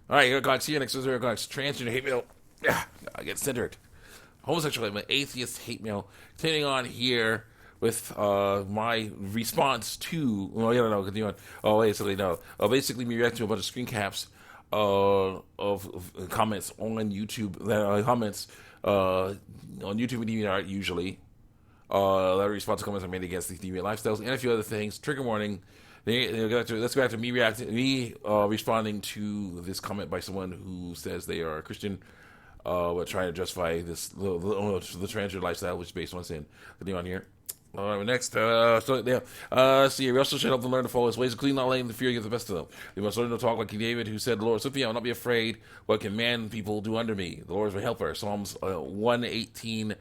All right, here, God, see you next Thursday. God, transgender hate mail. Yeah, I get centered. Homosexual, atheist hate mail. Continuing on here with my response to. Well, yeah, no, continue on. Oh, basically, no. Basically, me reacting to a bunch of screen caps of comments on YouTube. Comments on YouTube and DeviantArt usually. That response to comments I made against these deviant lifestyles and a few other things. Trigger warning. Let's go back to me responding to this comment by someone who says they are a Christian, but trying to justify the transgender lifestyle, which is based on sin. Continue on here. Next, see, we also should help them learn to follow his ways, including not letting the fear get the best of them. They must learn to talk like David, who said, "The Lord is with me, I will not be afraid. What can man people do under me? The Lord is my helper." Psalms 118.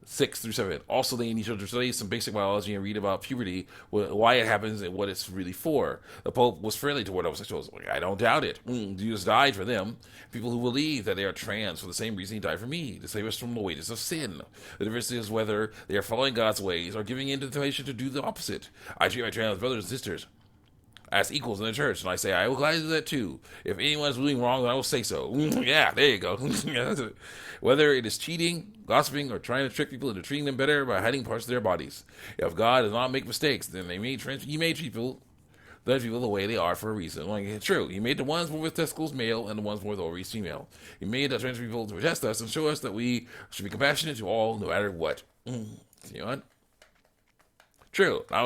6 through 7. Also, they need to study some basic biology and read about puberty, why it happens, and what it's really for. The Pope was friendly toward homosexuals. I don't doubt it. Jesus died for them. People who believe that they are trans for the same reason he died for me, to save us from the wages of sin. The difference is whether they are following God's ways or giving in to the temptation to do the opposite. I treat my trans brothers and sisters as equals in the church, and I say I will gladly do that too. If anyone is doing wrong, then I will say so. Yeah, there you go. Whether it is cheating, gossiping, or trying to trick people into treating them better by hiding parts of their bodies. If God does not make mistakes, then He made people the way they are for a reason. Like, it's true. He made the ones born with testicles male and the ones born with ovaries female. He made the trans people to protect us and show us that we should be compassionate to all, no matter what. See what? True. I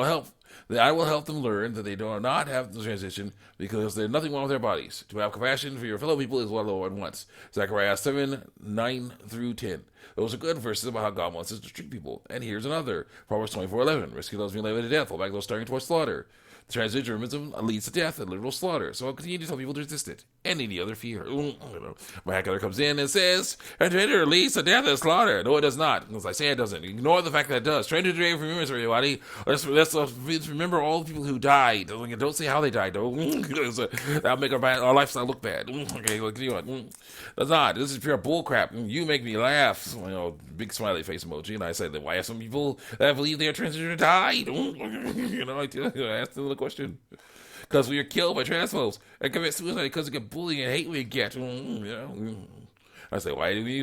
will help them learn that they do not have the transition because there's nothing wrong with their bodies. To have compassion for your fellow people is what the Lord wants. Zechariah 7:9-10. Those are good verses about how God wants us to treat people. And here's another. Proverbs 24:11. Rescue those being led to death, hold back those starting towards slaughter. Transgenderism leads to death and literal slaughter, so I'll continue to tell people to resist it and any other fear. My hacker comes in and says, transgender leads to death and slaughter. No, it does not. As I say, it doesn't. Ignore the fact that it does. Transgender Day remembers everybody. Let's remember all the people who died. Don't say how they died, though. That'll make our lifestyle look bad. Okay, continue on. That's not. This is pure bullcrap. You make me laugh. Big smiley face emoji. And I said, why have some people that believe they are transgender died? I asked them the question. Because we are killed by transphobes and commit suicide because of the bullying and hate we get. I say, why do many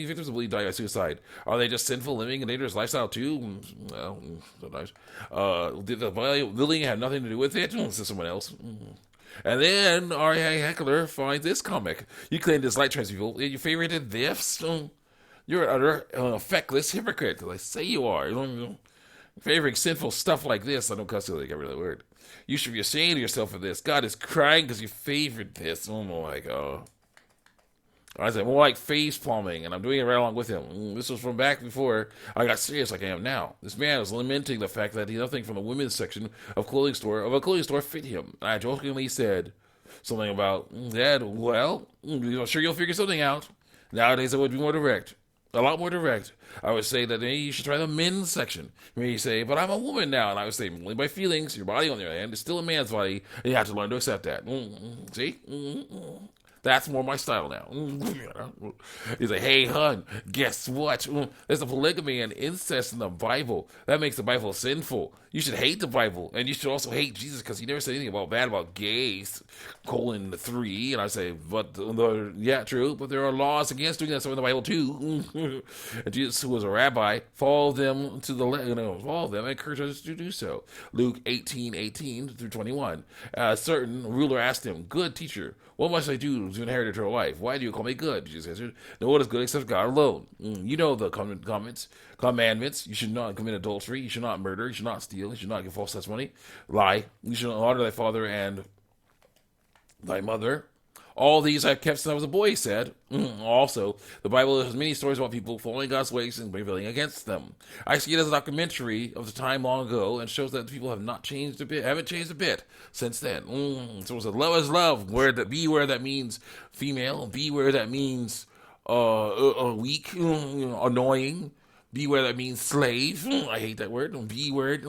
victims of bullying die by suicide? Are they just sinful, living a dangerous lifestyle too? Well, sometimes. Did the bullying have nothing to do with it? It's someone else. And then R.A. Heckler finds this comic. You claim to dislike trans people, and you favorited this? You're an utter feckless hypocrite. I say you are. Favoring sinful stuff like this. I don't cuss you, I get really weird. You should be ashamed of yourself for this. God is crying because you favored this. Oh my God. I said, more like face palming, and I'm doing it right along with him. This was from back before I got serious like I am now. This man was lamenting the fact that nothing from the women's section of a clothing store fit him. I jokingly said something about, Dad, well, I'm sure you'll figure something out. Nowadays I would be more direct. A lot more direct. I would say that maybe you should try the men's section. Maybe you say, but I'm a woman now. And I would say, only by feelings. Your body, on the other hand, is still a man's body. And you have to learn to accept that. See? That's more my style now. He's like, hey, hun, guess what? There's a polygamy and incest in the Bible. That makes the Bible sinful. You should hate the Bible. And you should also hate Jesus because he never said anything bad about gays, 3. And I say, yeah, true. But there are laws against doing that stuff in the Bible, too. And Jesus, who was a rabbi, followed them and encouraged us to do so. Luke 18:18-21. A certain ruler asked him, good teacher, what must I do to inherit eternal life? Why do you call me good? Jesus answered, no one is good except God alone. You know the commandments. You should not commit adultery. You should not murder. You should not steal. You should not give false testimony. Lie. You should honor thy father and thy mother. All these I've kept since I was a boy, he said. Also, the Bible has many stories about people following God's ways and rebelling against them. I see it as a documentary of the time long ago and shows that people haven't changed a bit since then. So it said, love is love. Be where that means female. Be where that means weak, annoying. B word that means slave. I hate that word. B word.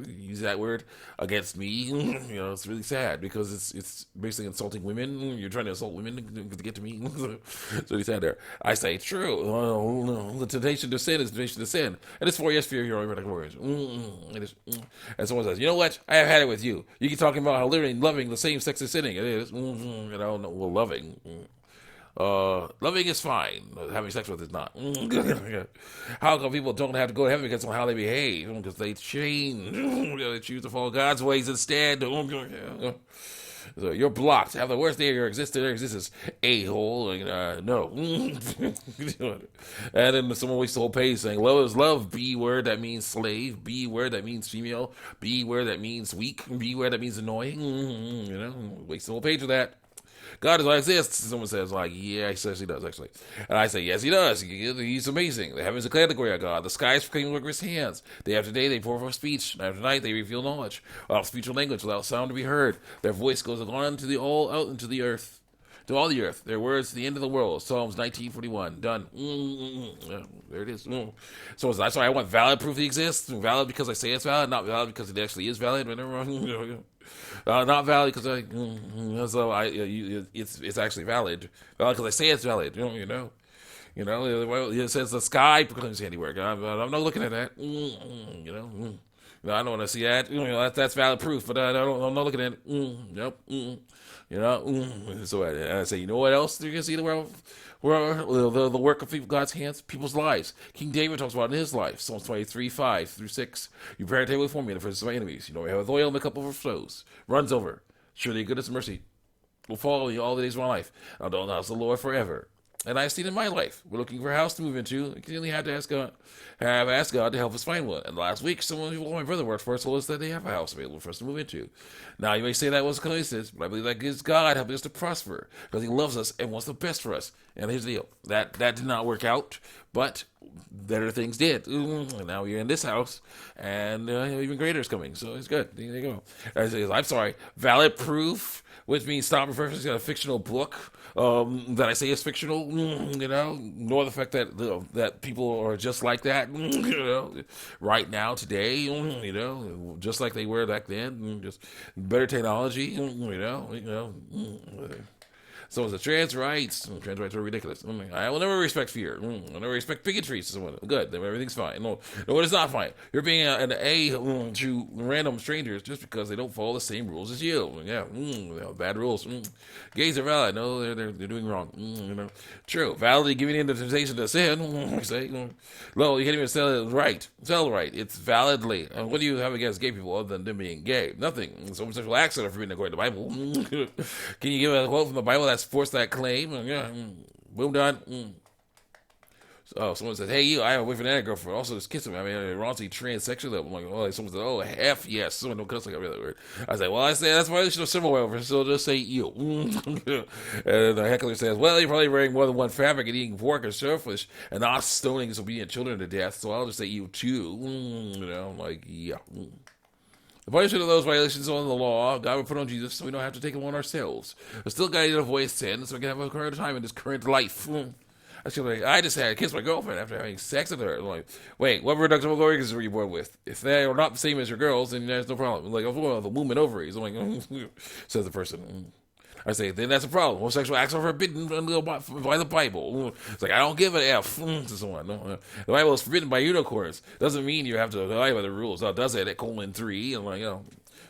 Use that word against me. It's really sad because it's basically insulting women. You're trying to insult women to get to me. It's really sad there. I say true. The temptation to sin is the temptation to sin, and it's for yes, fear your own words. And someone says, you know what? I have had it with you. You keep talking about how loving the same sex is sinning. It is. Well, loving. Loving is fine. Having sex with is not. How come people don't have to go to heaven because of how they behave? Because they change. They choose to follow God's ways instead. So you're blocked. Have the worst day of your existence, a-hole. No. And then someone wastes the whole page saying, love is love. B word, that means slave. B word, that means female. B word, that means weak. B word, that means annoying. Waste the whole page of that. God does not exist. Someone says, yeah, he says he does, actually. And I say, yes, he does. He's amazing. The heavens declare the glory of God. The skies proclaim the work of his hands. Day after day, they pour forth speech. Night after night, they reveal knowledge. Without speech or language, without sound to be heard. Their voice goes on out into the earth. To all the earth. Their words to the end of the world. Psalms 19:41. Done. There it is. So that's why I want valid proof he exists. Valid because I say it's valid, not valid because it actually is valid. Not valid because it's actually valid. Valid because I say it's valid. It says the sky proclaims handiwork. I'm not looking at that. I don't want to see that. That's valid proof, but I'm not looking at it. Nope. So I say, you know what else you can see the world? The work of God's hands, people's lives. King David talks about in his life, Psalms 23:5-6. You prepare a table before me in the presence of my enemies. You have oil in the cup overflows, runs over. Surely goodness and mercy will follow you all the days of my life. I'll dwell in the house of the Lord forever. And I've seen in my life, we're looking for a house to move into. We continually had to asked God to help us find one. And last week, someone who my brother worked for told us that they have a house available for us to move into. Now, you may say that was a coincidence, but I believe that gives God helping us to prosper because he loves us and wants the best for us. And here's the deal. That did not work out, but better things did. And now you're in this house, and even greater is coming. So it's good. There you go. I'm sorry. Valid proof, which means stop referencing a fictional book that I say is fictional, nor the fact that people are just like that, right now, today, just like they were back then, just better technology, So it's the trans rights. Trans rights are ridiculous. I will never respect fear. I'll never respect bigotry to someone. Good, then everything's fine. No, it is not fine. You're being an A to random strangers just because they don't follow the same rules as you. Yeah, bad rules. Gays are valid. No, they're doing wrong. True. Validly giving in the temptation to sin. Say, no, you can't even sell it right. Sell it right. It's validly. And what do you have against gay people other than them being gay? Nothing. So homosexual acts are forbidden according to the Bible. Can you give a quote from the Bible that's force that claim? Boom, done. So someone says, hey, I have a boyfriend and a girlfriend. Also, just kiss him. Raunchy transsexual. I'm like, someone says, oh, F, yes. Someone don't cuss like I really word. I say, well, that's why they should have civil over, so just say you. And the heckler says, well, you're probably wearing more than one fabric and eating pork or shellfish and not stoning disobedient children to death, so I'll just say you too. I'm like, yeah. The punishment of those violations on the law, God will put on Jesus so we don't have to take them on ourselves. We're still guided to avoid sin so we can have a current time in this current life. I just had kissed my girlfriend after having sex with her. I'm like, wait, what reproductive organs were you born with? If they are not the same as your girls, then there's no problem. I'm like, I'm born with a womb and ovaries. I'm like, says the person. I say, then that's a problem. Homosexual acts are forbidden by the Bible. It's like, I don't give an F to someone. No. The Bible is forbidden by unicorns. Doesn't mean you have to abide by the rules. Now, does it at :3? I'm like,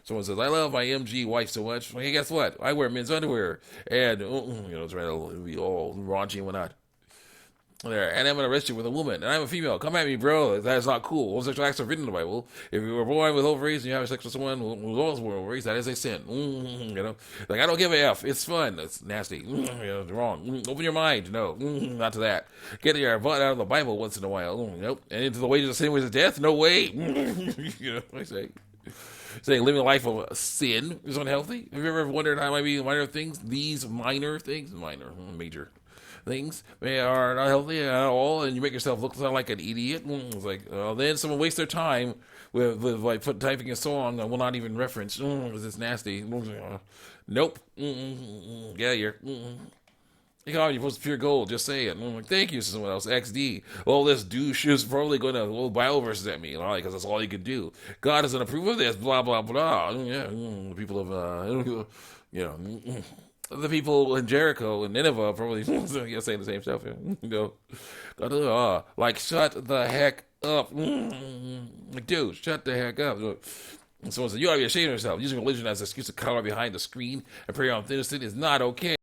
someone says, I love my MG wife so much. Well, hey, guess what? I wear men's underwear. And, trying to be all raunchy and whatnot. There, and I'm going to arrest you with a woman, and I'm a female. Come at me, bro. That is not cool. Homosexual acts are written in the Bible. If you were born with ovaries and you have sex with someone who's also born with ovaries, that is a sin. Like, I don't give a F. It's fun. It's nasty. It's wrong. Open your mind. No, not to that. Get your butt out of the Bible once in a while. Nope. And into the wages of sin, which is death? No way. I say. Saying living a life of sin is unhealthy. Have you ever wondered how it might be minor things? These major things are not healthy at all, and you make yourself look like an idiot. It's like, then someone wastes their time with like typing a song that will not even reference. It's nasty. Nope. Yeah, you're. you're supposed to fear gold. Just say it. And I'm like, thank you, someone else. XD. Well, this douche is probably going to Bible verses at me, because that's all he could do. God doesn't approve of this. Blah blah blah. Yeah, the people of the people in Jericho and Nineveh probably saying the same stuff. Like shut the heck up. Like, dude, shut the heck up. And someone said, you ought to be ashamed of yourself. Using religion as an excuse to cower behind the screen and prey on innocent is not okay.